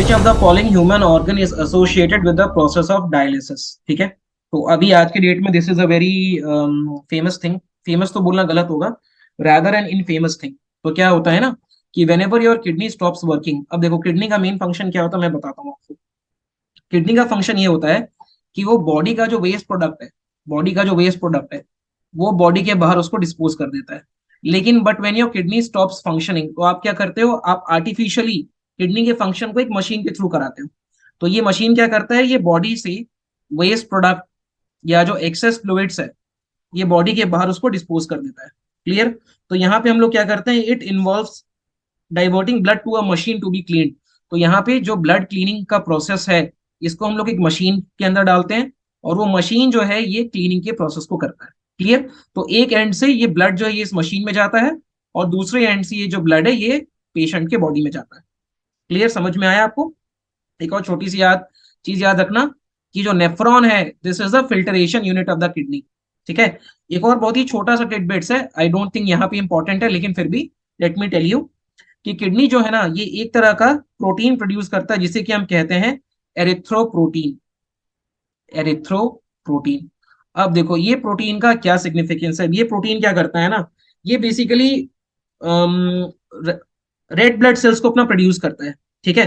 Which of the following human organ is associated with the process of dialysis. ठीक है, तो अभी आज के डेट में this is a very famous thing. Famous तो बोलना गलत होगा, रादर एन इनफेमस थिंग। तो क्या होता है ना कि when ever your kidney stops working, अब देखो किडनी का मेन फंक्शन क्या होता है मैं बताता हूँ आपको। किडनी का फंक्शन ये होता है कि वो बॉडी का जो वेस्ट प्रोडक्ट है, बॉडी का जो वेस्ट प्रोडक्ट है वो बॉडी के बाहर उसको डिस्पोज कर देता है। लेकिन but when your kidney stops functioning, तो आप क्या करते हो, आप आर्टिफिशियली किडनी के फंक्शन को एक मशीन के थ्रू कराते हो। तो ये मशीन क्या करता है, ये बॉडी से वेस्ट प्रोडक्ट या जो एक्सेस फ्लूइड्स है ये बॉडी के बाहर उसको डिस्पोज कर देता है। क्लियर? तो यहाँ पे हम लोग क्या करते हैं, it involves diverting blood to a machine to be clean. तो यहाँ पे जो ब्लड क्लीनिंग का प्रोसेस है इसको हम लोग एक मशीन के अंदर डालते हैं और वो मशीन जो है ये क्लीनिंग के प्रोसेस को करता है। क्लियर? तो एक एंड से ये ब्लड जो है ये इस मशीन में जाता है और दूसरे एंड से ये जो ब्लड है ये पेशेंट के बॉडी में जाता है। क्लियर? समझ में आया आपको? एक और छोटी सी चीज याद रखना कि जो नेफ्रॉन है this is the filtration unit of the kidney. ठीक है? एक और बहुत ही छोटा सा टिडबिट्स है, आई डोंट थिंक यहाँ पे इंपॉर्टेंट है लेकिन फिर भी लेट मी टेल यू कि किडनी जो है ना ये एक तरह का प्रोटीन प्रोड्यूस करता है जिसे कि हम कहते हैं एरिथ्रोप्रोटीन। एरिथ्रोप्रोटीन। अब देखो ये प्रोटीन का क्या सिग्निफिकेंस है, ये प्रोटीन क्या करता है ना, ये बेसिकली रेड ब्लड सेल्स को अपना प्रोड्यूस करता है। ठीक है?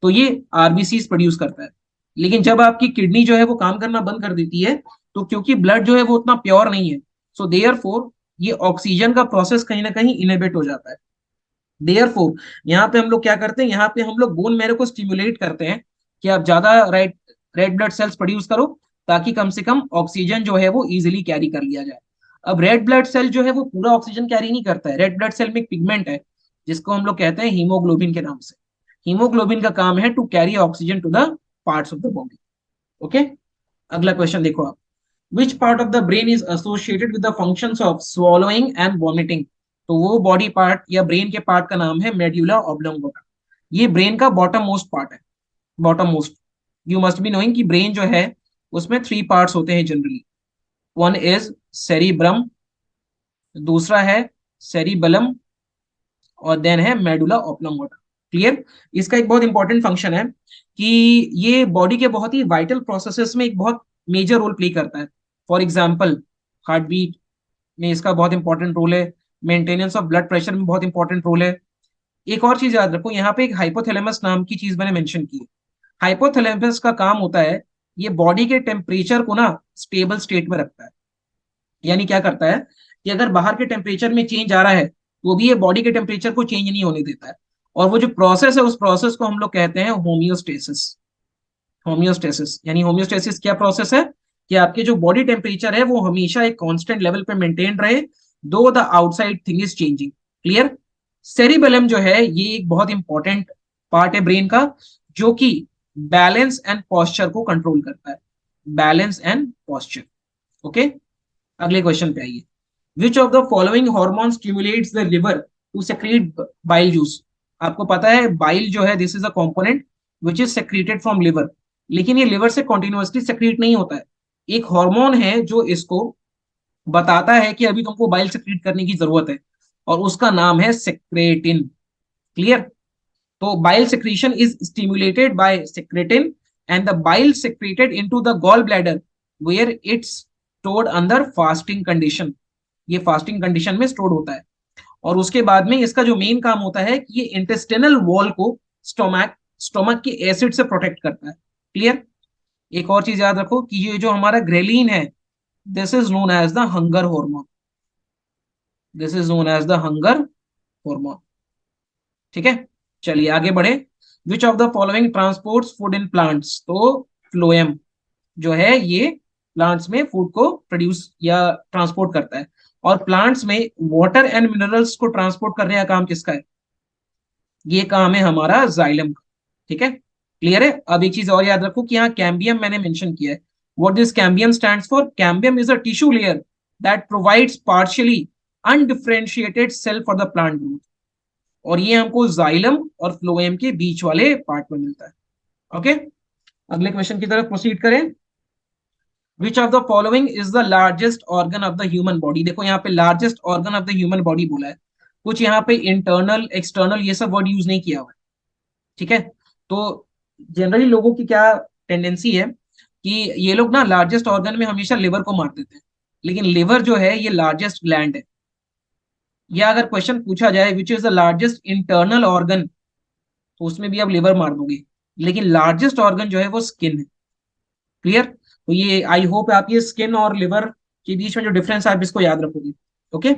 तो ये आरबीसी प्रोड्यूस करता है। लेकिन जब आपकी किडनी जो है वो काम करना बंद कर देती है तो क्योंकि ब्लड जो है वो उतना प्योर नहीं है, सो देयरफॉर ये ऑक्सीजन का प्रोसेस कहीं ना कहीं इनहिबिट हो जाता है। देयरफॉर यहाँ पे हम लोग क्या करते हैं, यहाँ पे हम लोग बोन मैरो को स्टिमुलेट करते हैं कि आप ज्यादा red red blood cells produce करो ताकि कम से कम ऑक्सीजन जो है वो इजिली कैरी कर लिया जाए। अब रेड ब्लड सेल जो है वो पूरा ऑक्सीजन कैरी नहीं करता है। रेड ब्लड सेल में एक पिगमेंट है जिसको हम लोग कहते हैं हीमोग्लोबिन के नाम से। हीमोग्लोबिन का काम है to carry oxygen to the parts of the body. Okay, अगला क्वेश्चन देखो आप। Which part of the brain is associated with the functions of swallowing and vomiting. तो वो बॉडी पार्ट या ब्रेन के पार्ट का नाम है मेड्यूला ऑब्लोंगोटा। ये ब्रेन का बॉटम मोस्ट पार्ट है। Bottom most, you must be knowing कि ब्रेन जो है उसमें थ्री पार्ट्स होते हैं जनरली। वन इज सेरिब्रम, दूसरा है सेरिबलम और देन है मेडुला ऑब्लोंगोटा। क्लियर? इसका एक बहुत इंपॉर्टेंट फंक्शन है कि ये बॉडी के बहुत ही वाइटल प्रोसेसेस में एक बहुत मेजर रोल प्ले करता है। फॉर एग्जाम्पल हार्ट बीट में इसका बहुत इंपॉर्टेंट रोल है, मेंटेनेंस ऑफ ब्लड प्रेशर में बहुत इंपॉर्टेंट रोल है। एक और चीज याद रखो, यहाँ पे एक हाइपोथैलेमस नाम की चीज मैंने मेंशन की है। हाइपोथैलेमस का काम होता है ये बॉडी के टेम्परेचर को ना स्टेबल स्टेट में रखता है। यानी क्या करता है कि अगर बाहर के टेम्परेचर में चेंज आ रहा है तो भी ये बॉडी के टेम्परेचर को चेंज नहीं होने देता है। और वो जो प्रोसेस है उस प्रोसेस को हम लोग कहते हैं होमियोस्टेसिस। होमियोस्टेसिस यानी होमियोस्टेसिस क्या प्रोसेस है कि आपके जो बॉडी टेम्परेचर है वो हमेशा एक कांस्टेंट लेवल पे मेंटेन रहे दो the outside thing is changing. Clear? Cerebellum जो है ये एक बहुत इंपॉर्टेंट पार्ट है ब्रेन का जो कि बैलेंस एंड पॉस्चर को कंट्रोल करता है। Balance and posture. ओके, अगले क्वेश्चन पे आइए। Which of the following hormone stimulates the liver to secrete bile juice. आपको पता है बाइल जो है this is a component which is secreted from liver, लेकिन ये लिवर से कॉन्टिन्यूसली सेक्रीट नहीं होता है। एक हार्मोन है जो इसको बताता है कि अभी तुमको बाइल सेक्रीट करने की जरूरत है और उसका नाम है सेक्रेटिन। क्लियर? तो bile secretion is stimulated by secretin and the bile secreted into the gall bladder where it's stored under fasting condition. ये फास्टिंग कंडीशन में स्टोर्ड होता है और उसके बाद में इसका जो मेन काम होता है कि ये इंटेस्टिनल वॉल को स्टोमक स्टोमक के एसिड से प्रोटेक्ट करता है। क्लियर? एक और चीज याद रखो कि ये जो हमारा ग्रेलिन है this is known as the hunger hormone. This is known as the hunger hormone. ठीक है, चलिए आगे बढ़े। Which of the following transports food in plants. तो फ्लोएम जो है ये प्लांट्स में फूड को प्रोड्यूस या ट्रांसपोर्ट करता है और प्लांट्स में वाटर एंड मिनरल्स को ट्रांसपोर्ट करने का काम किसका है, ये काम है हमारा जाइलम का। ठीक है, क्लियर है? अब एक चीज और याद रखो कि यहाँ कैम्बियम मैंने मेंशन किया है। What this cambium stands for, cambium is a tissue layer that provides partially undifferentiated cell for the plant growth. और ये हमको जाइलम और फ्लोएम के बीच वाले पार्ट में मिलता है। ओके, अगले क्वेश्चन की तरफ प्रोसीड करें। विच of the following is the largest organ of the human body. देखो यहाँ पे largest organ of the human body बोला है, कुछ यहाँ पे इंटरनल एक्सटर्नल ये सब वर्ड यूज नहीं किया हुआ है। ठीक है, तो जनरली लोगों की क्या टेंडेंसी है कि ये लोग ना लार्जेस्ट ऑर्गन में हमेशा लिवर को मार देते हैं, लेकिन लिवर जो है ये लार्जेस्ट ग्लैंड है। या अगर क्वेश्चन पूछा जाए which is the largest internal organ, तो उसमें भी आप लिवर मार दोगे, लेकिन लार्जेस्ट ऑर्गन जो है वो स्किन है। क्लियर? तो ये आई होप आप ये स्किन और लिवर के बीच में जो डिफरेंस है आप इसको याद रखोगे। ओके,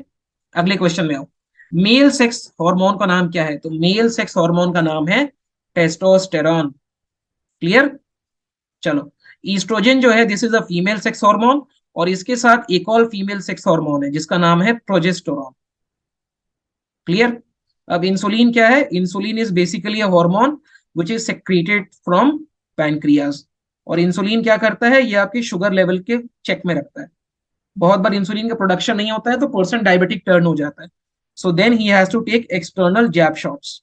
अगले क्वेश्चन में आओ। मेल सेक्स हार्मोन का नाम क्या है? तो मेल सेक्स हार्मोन का नाम है टेस्टोस्टेरॉन। क्लियर? चलो, ईस्ट्रोजन जो है this is a female sex hormone, और इसके साथ एक और फीमेल सेक्स हार्मोन है जिसका नाम है प्रोजेस्टेरॉन। क्लियर? अब इंसुलिन क्या है? Insulin is basically a hormone which is secreted from pancreas. और इंसुलिन क्या करता है? ये आपकी शुगर लेवल के चेक में रखता है। बहुत बार इंसुलिन का प्रोडक्शन नहीं होता है तो पर्सन डायबिटिक टर्न हो जाता है, so then he has to take external jab shots.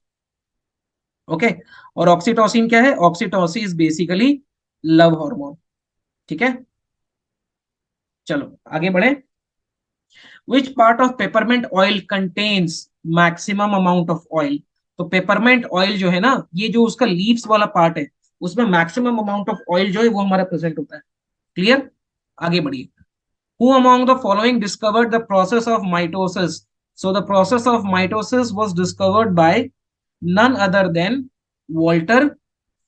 Okay, और ऑक्सीटोसिन क्या है? Oxytocin is basically love hormone. ठीक है, चलो आगे बढ़े। Which part of peppermint oil contains maximum amount of oil? तो पेपरमेंट ऑयल जो है ना, ये जो उसका लीव्स वाला पार्ट है, उसमें मैक्सिमम अमाउंट ऑफ ऑयल जो है वो हमारा प्रेजेंट होता है। क्लियर? आगे बढ़िए। Who among the following discovered the process of mitosis? So the process of mitosis was discovered by none other than Walter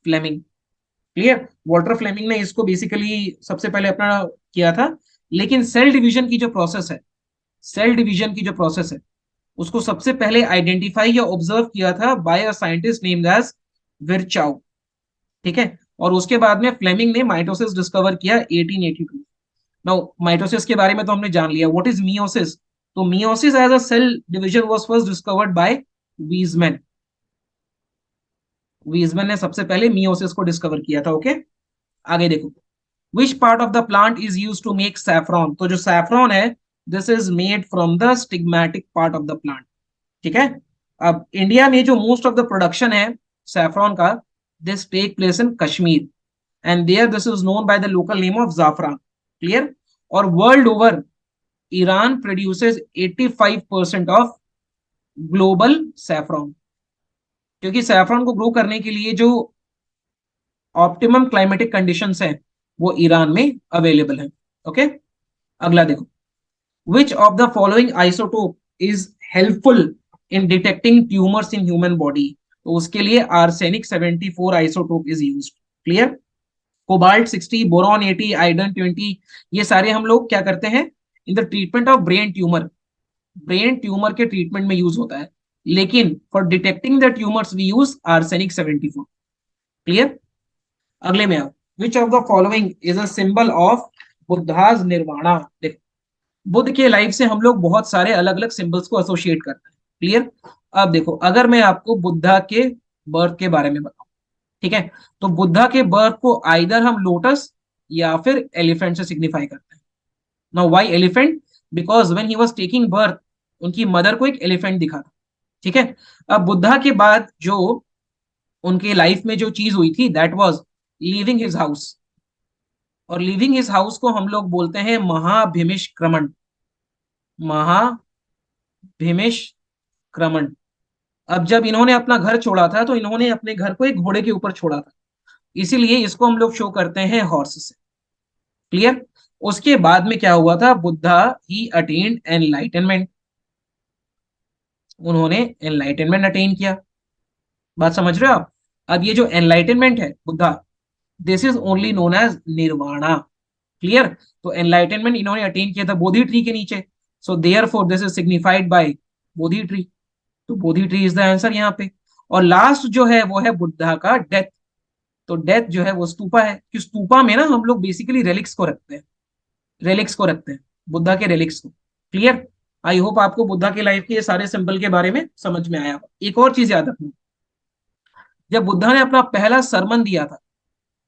Fleming. Clear? Walter Fleming ने इसको बेसिकली सबसे पहले अपना किया था। लेकिन सेल डिवीजन की जो प्रोसेस है, सेल डिवीजन की जो प्रोसेस है, उसको सबसे पहले आइडेंटिफाई या ऑब्जर्व किया था by a scientist named as Virchow. ठीक है, और उसके बाद में फ्लेमिंग ने माइटोसिस डिस्कवर किया 1882। नाउ माइटोसिस के बारे में तो हमने जान लिया, व्हाट इज मियोसिस? तो meiosis as a cell division was first discovered by Weismann. Weismann ने सबसे पहले मियोसिस को डिस्कवर किया था। ओके, आगे देखो। Which part of the plant is use to make saffron? तो जो सैफरॉन है this is made from the stigmatic part of the plant. ठीक है, अब इंडिया में जो मोस्ट ऑफ द प्रोडक्शन है सैफरॉन का, this take place in Kashmir, and there this is known by the local name of जाफरान। Clear? और world over Iran produces 85% of global saffron, क्योंकि सैफरॉन को ग्रो करने के लिए जो ऑप्टिमम क्लाइमेटिक कंडीशंस हैं वो ईरान में अवेलेबल है। ओके, अगला देखो। Which of the following isotope is helpful in detecting tumours in human body? तो उसके लिए arsenic 74 isotope is used. Clear? Cobalt 60, boron 80, iodine 20, ये सारे हम लोग क्या करते हैं in the treatment of brain tumour. Brain tumour के ट्रीटमेंट में यूज होता है, लेकिन for detecting the tumours we use arsenic 74। Clear? अगले में आओ। Which of the following is a symbol of Buddha's nirvana? देखो, बुद्ध के लाइफ से हम लोग बहुत सारे अलग अलग सिंबल्स को एसोसिएट करते हैं। क्लियर? अब देखो, अगर मैं आपको बुद्धा के बर्थ के बारे में बताऊं, ठीक है, तो बुद्धा के बर्थ को आइदर हम लोटस या फिर एलिफेंट से सिग्निफाई करते हैं। Now why elephant? Because when he was taking birth उनकी मदर को एक एलिफेंट दिखा था। ठीक है, अब बुद्धा के बाद जो उनके लाइफ में जो चीज हुई थी that was leaving his house, और लीविंग हिज हाउस को हम लोग बोलते हैं महाभिनिष्क्रमण। महाभिनिष्क्रमण। अब जब इन्होंने अपना घर छोड़ा था तो इन्होंने अपने घर को एक घोड़े के ऊपर छोड़ा था, इसीलिए इसको हम लोग शो करते हैं हॉर्स से। क्लियर? उसके बाद में क्या हुआ था? बुद्धा ही अटेन्ड एनलाइटनमेंट, उन्होंने एनलाइटनमेंट अटेन किया। बात समझ रहे हो आप? अब ये जो एनलाइटनमेंट है Buddha, this is only known as nirvana. Clear? तो एनलाइटनमेंट इन्होंने अटेन किया था बोधि ट्री के नीचे, so therefore this is signified by Bodhi tree. तो Bodhi tree is the answer यहाँ पे। और लास्ट जो है वो है बुद्धा का डेथ। तो डेथ जो है वो स्तूपा है, कि स्तूपा में ना हम लोग बेसिकली रेलिक्स को रखते हैं, रेलिक्स को रखते हैं, बुद्धा के रेलिक्स को। क्लियर? आई होप आपको बुद्धा की लाइफ के ये सारे सिंबल के बारे में समझ में आया। एक और चीज याद रखना, जब बुद्धा ने अपना पहला सरमन दिया था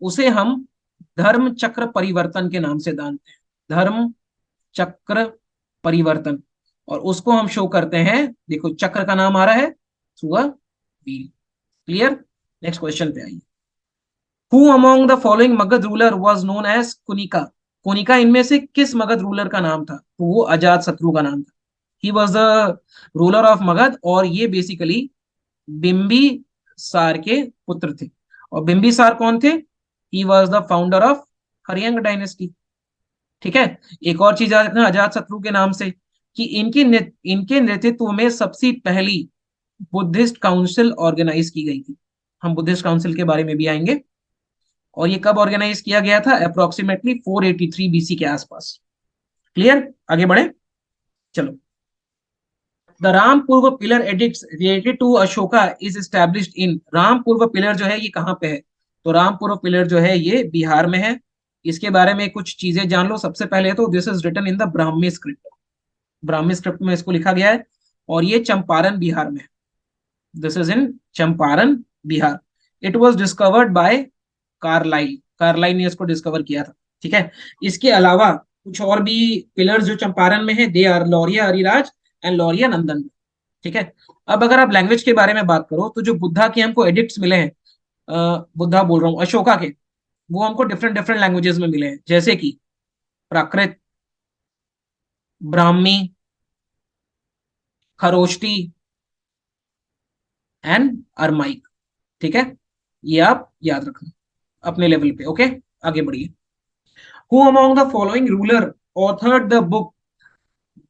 उसे हम धर्म चक्र परिवर्तन के नाम से जानते हैं। धर्म चक्र परिवर्तन, और उसको हम शो करते हैं, देखो चक्र का नाम आ रहा है through a wheel. Clear? Next question पे आइए। Who among the following Magadha ruler was known as Kunika? Kunika इनमें से किस मगध रूलर का नाम था? तो वो अजात शत्रु का नाम था। ही was the ruler of Magadh, और ये बेसिकली बिंबिसार के पुत्र थे। और बिंबिसार कौन थे? He was the founder of Haryanka dynasty. ठीक है। एक और चीज याद रखना अजात शत्रु के नाम से, कि इनके नेतृत्व में सबसे पहली बुद्धिस्ट काउंसिल ऑर्गेनाइज की गई थी। हम बुद्धिस्ट काउंसिल के बारे में भी आएंगे। और ये कब ऑर्गेनाइज किया गया था? अप्रोक्सीमेटली 483 बीसी के आसपास। क्लियर? आगे बढ़े, चलो। The Rampurva pillar edicts related to Ashoka is established in, Rampurva pillar जो है ये कहाँ पे है? तो रामपूर्व पिलर जो है ये बिहार में है। इसके बारे में कुछ चीजें जान लो। सबसे पहले तो this is written in the Brahmi script, Brahmi script में इसको लिखा गया है। और ये चंपारण बिहार में है। This is in Champaran Bihar. It was discovered by Carlyle, Carlyle ने इसको डिस्कवर किया था। ठीक है। इसके अलावा कुछ और भी पिलर्स जो चंपारण में है, they are Lauriya Areraj and Lauriya Nandan. ठीक है। अब अगर आप लैंग्वेज के बारे में बात करो तो जो बुद्धा के हमको एडिक्ट्स मिले हैं, बुद्धा बोल रहा हूँ, अशोका के, वो हमको डिफरेंट डिफरेंट लैंग्वेजेस में मिले हैं, जैसे कि प्राकृत, ब्राह्मी, खरोष्टी एंड अरमाइक। ठीक है। ये आप याद रखना अपने लेवल पे। ओके, आगे बढ़िए। Who among the following ruler authored the book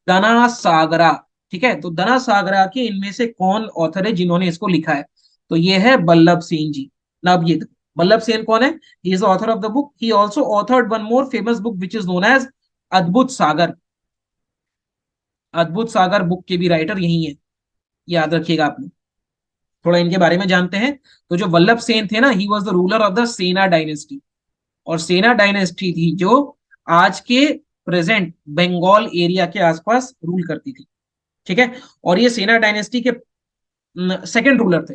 दना सागरा? ठीक है। तो दना सागरा के इनमें से कौन ऑथर है जिन्होंने इसको लिखा है? तो ये है बल्लभ सेन जी। ना अब ये देखो, बल्लभ सेन कौन है? He is author of the book. He also authored one more famous book which is known as Adbhut Sagar. अद्भुत सागर बुक के भी राइटर यही है, याद रखिएगा आप लोग। थोड़ा इनके बारे में जानते हैं। तो जो वल्लभ सेन थे ना, ही was the ruler of the सेना डायनेस्टी। और सेना डायनेस्टी थी जो आज के प्रेजेंट बंगाल एरिया के आसपास रूल करती थी। ठीक है। और ये सेना डायनेस्टी के सेकंड रूलर थे।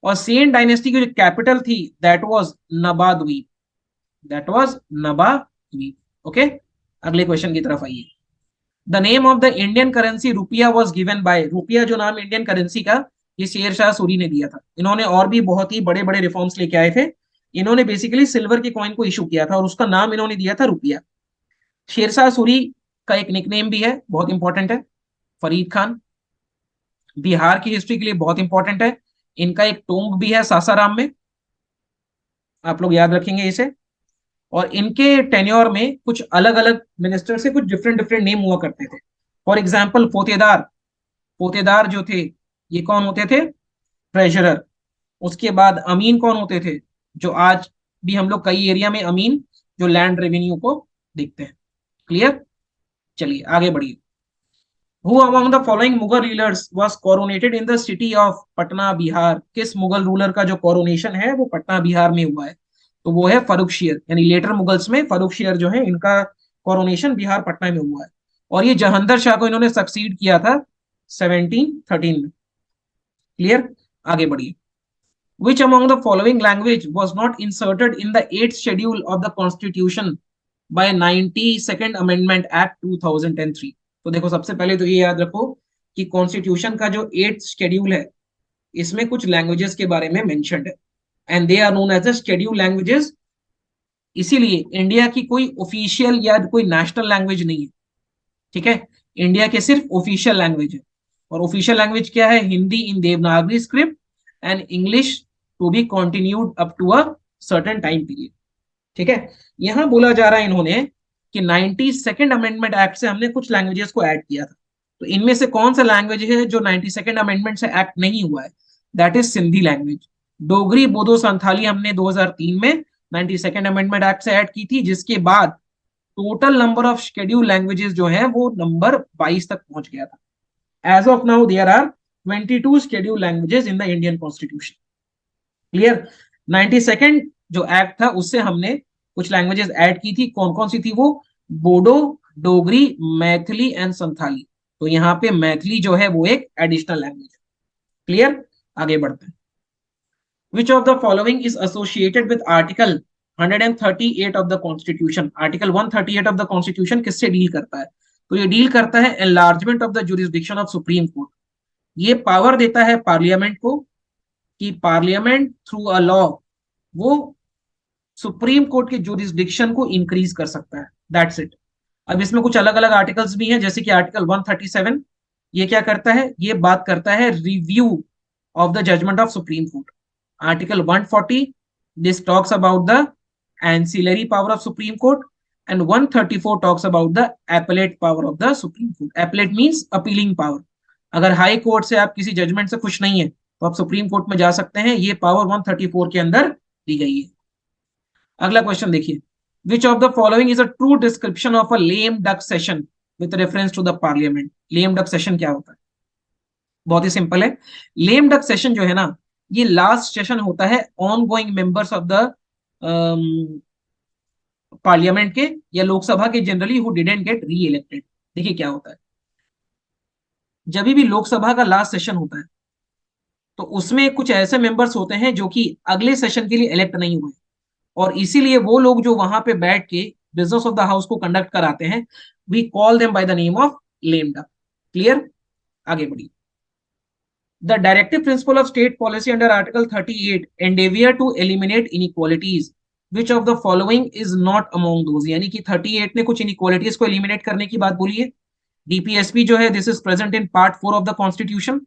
और सेन डायनेस्टी की जो कैपिटल थी that was Nabadwip, that was Nabadwip. Okay, अगले क्वेश्चन की तरफ आइए। The name of the Indian currency rupaya was given by, rupaya जो नाम इंडियन करेंसी का, ये शेर शाह सूरी ने दिया था। इन्होंने और भी बहुत ही बड़े बड़े रिफॉर्म्स लेके आए थे। इन्होंने बेसिकली सिल्वर के कॉइन को इशू किया था और उसका नाम इन्होंने दिया था रुपया। शेरशाह सूरी का एक निकनेम भी है, बहुत इंपॉर्टेंट है, फरीद खान। बिहार की हिस्ट्री के लिए बहुत इंपॉर्टेंट है। इनका एक टोंब भी है सासाराम में, आप लोग याद रखेंगे इसे। और इनके टेन्योर में कुछ अलग अलग मिनिस्टर से कुछ डिफरेंट डिफरेंट नेम हुआ करते थे। फॉर एग्जाम्पल फोतेदार, फोतेदार जो थे ये कौन होते थे? ट्रेजरर। उसके बाद अमीन कौन होते थे? जो आज भी हम लोग कई एरिया में अमीन, जो लैंड रेवेन्यू को देखते हैं। क्लियर? चलिए आगे बढ़िए। Who among the following Mughal rulers was coronated in the city of Patna Bihar? किस मुगल रूलर का जो कोरोनेशन है वो पटना बिहार में हुआ है? तो वो है फर्रुखशियर, यानी लेटर मुगल्स में फर्रुखशियर जो है इनका कोरोनेशन बिहार पटना में हुआ है। और ये जहांदर शाह को इन्होंने सक्सीड किया था 1713 में। क्लियर? आगे बढ़िए। Which among the following language was not inserted in the 8th schedule of the Constitution by 92nd Amendment Act 2003? तो देखो, सबसे पहले तो ये याद रखो कि कॉन्स्टिट्यूशन का जो 8th शेड्यूल है इसमें कुछ लैंग्वेजेस के बारे में मेंशन्ड है, and they are known as the schedule languages. इसीलिए इंडिया की कोई ऑफिशियल या कोई नेशनल लैंग्वेज नहीं है। ठीक है। इंडिया के सिर्फ ऑफिशियल लैंग्वेज है। और ऑफिशियल लैंग्वेज क्या है? Hindi in Devanagari script and English to be continued up to a certain time period. ठीक है। यहां बोला जा रहा है इन्होंने कि 92nd अमेंडमेंट एक्ट से हमने कुछ लैंग्वेजेस को ऐड किया था। तो इनमें से कौन सा लैंग्वेज है जो 92nd अमेंडमेंट से एक्ट नहीं हुआ है? That is Sindhi language. Dogri, Bodo, Santhali हमने 2003 में 92nd अमेंडमेंट एक्ट से ऐड की थी, जिसके बाद total number of schedule languages जो है वो नंबर 22 तक पहुंच गया था। As of now there are 22 schedule languages in the Indian constitution. Clear? 92nd जो एक्ट था उससे हमने कुछ लैंग्वेजेस ऐड की थी। कौन कौन सी थी वो? बोडो, डोगरी, मैथिली एंड संथाली। तो यहाँ पे मैथिली जो है वो एक एडिशनल लैंग्वेज है। क्लियर? आगे बढ़ते हैं। विच of the following is associated with article 138 of the constitution? Article 138 of the constitution किससे डील करता है? तो ये डील करता है enlargement of the jurisdiction of supreme court. ये पावर देता है पार्लियामेंट को कि पार्लियामेंट थ्रू अ लॉ वो सुप्रीम कोर्ट के जुरिस्डिक्शन को इंक्रीज कर सकता है। That's it. अब इसमें कुछ अलग अलग आर्टिकल्स भी हैं, जैसे कि आर्टिकल 137, ये क्या करता है? ये बात करता है review of the judgement of supreme court. Article 140 This talks about the ancillary power of Supreme Court, and 134 talks about the appellate power of the Supreme Court. Appellate means appealing power. अगर high court से आप किसी judgement से खुश नहीं है तो आप सुप्रीम कोर्ट में जा सकते हैं, ये पावर 134 के अंदर दी गई है। अगला क्वेश्चन देखिए, which of the following is a true description of a lame duck session with reference to the parliament. Lame duck session क्या होता है? बहुत ही सिंपल है। लेम डक सेशन जो है ना, ये लास्ट सेशन होता है on going members of the parliament के या लोकसभा के जनरली हु डिडंट गेट री इलेक्टेड। देखिए क्या होता है, जब भी लोकसभा का लास्ट सेशन होता है तो उसमें कुछ ऐसे मेंबर्स होते हैं जो कि अगले सेशन के लिए इलेक्ट नहीं हुए, और इसीलिए वो लोग जो वहां पे बैठ के बिजनेस ऑफ द हाउस को कंडक्ट कराते हैं, we call them by the name of lame duck. Clear? आगे बढ़िए। The directive principle of state policy under Article 38 endeavor to eliminate inequalities. Which of the following is not among those? यानी कि 38 ने कुछ inequalities को eliminate करने की बात बोली है। DPSP जो है, this is present in part 4 of the Constitution.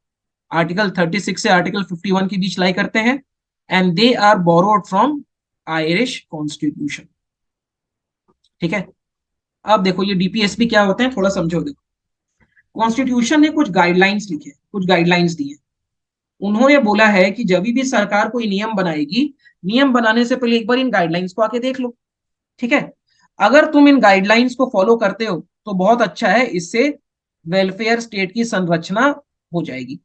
Article 36 से Article 51 के बीच लाई करते हैं, and they are borrowed from Irish Constitution. ठीक है? अब देखो ये DPSP क्या होते हैं, थोड़ा समझो। देखो, कॉन्स्टिट्यूशन ने कुछ गाइडलाइंस लिखे, कुछ गाइडलाइंस दिए। उन्होंने बोला है कि जब भी सरकार कोई नियम बनाएगी, नियम बनाने से पहले एक बार इन गाइडलाइंस को आके देख लो। ठीक है? अगर तुम इन गाइडलाइंस को फॉलो करते हो तो बहुत अच्छा है, इससे वेलफेयर स्टेट की संरचना हो जाएगी।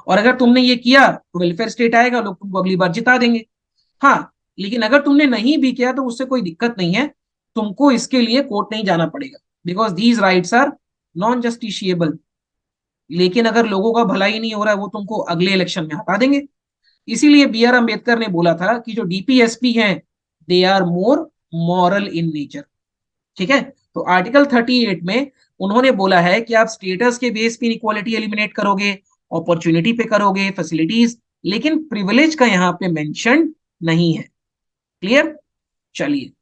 और अगर तुमने ये किया तो वेलफेयर स्टेट आएगा, लोग तुमको अगली बार जिता देंगे। हाँ, लेकिन अगर तुमने नहीं भी किया तो उससे कोई दिक्कत नहीं है, तुमको इसके लिए कोर्ट नहीं जाना पड़ेगा, because these rights are non justiciable. लेकिन अगर लोगों का भला ही नहीं हो रहा है, वो तुमको अगले इलेक्शन में हटा देंगे। इसीलिए बी आर अम्बेडकर ने बोला था कि जो डीपीएसपी हैं, they are more moral in nature. ठीक है? तो आर्टिकल 38 में उन्होंने बोला है कि आप स्टेटस के बेस पे इनइक्वालिटी एलिमिनेट करोगे, अपॉर्चुनिटी पे करोगे, फैसिलिटीज, लेकिन प्रिविलेज का यहां पे मेंशन नहीं है। क्लियर? चलिए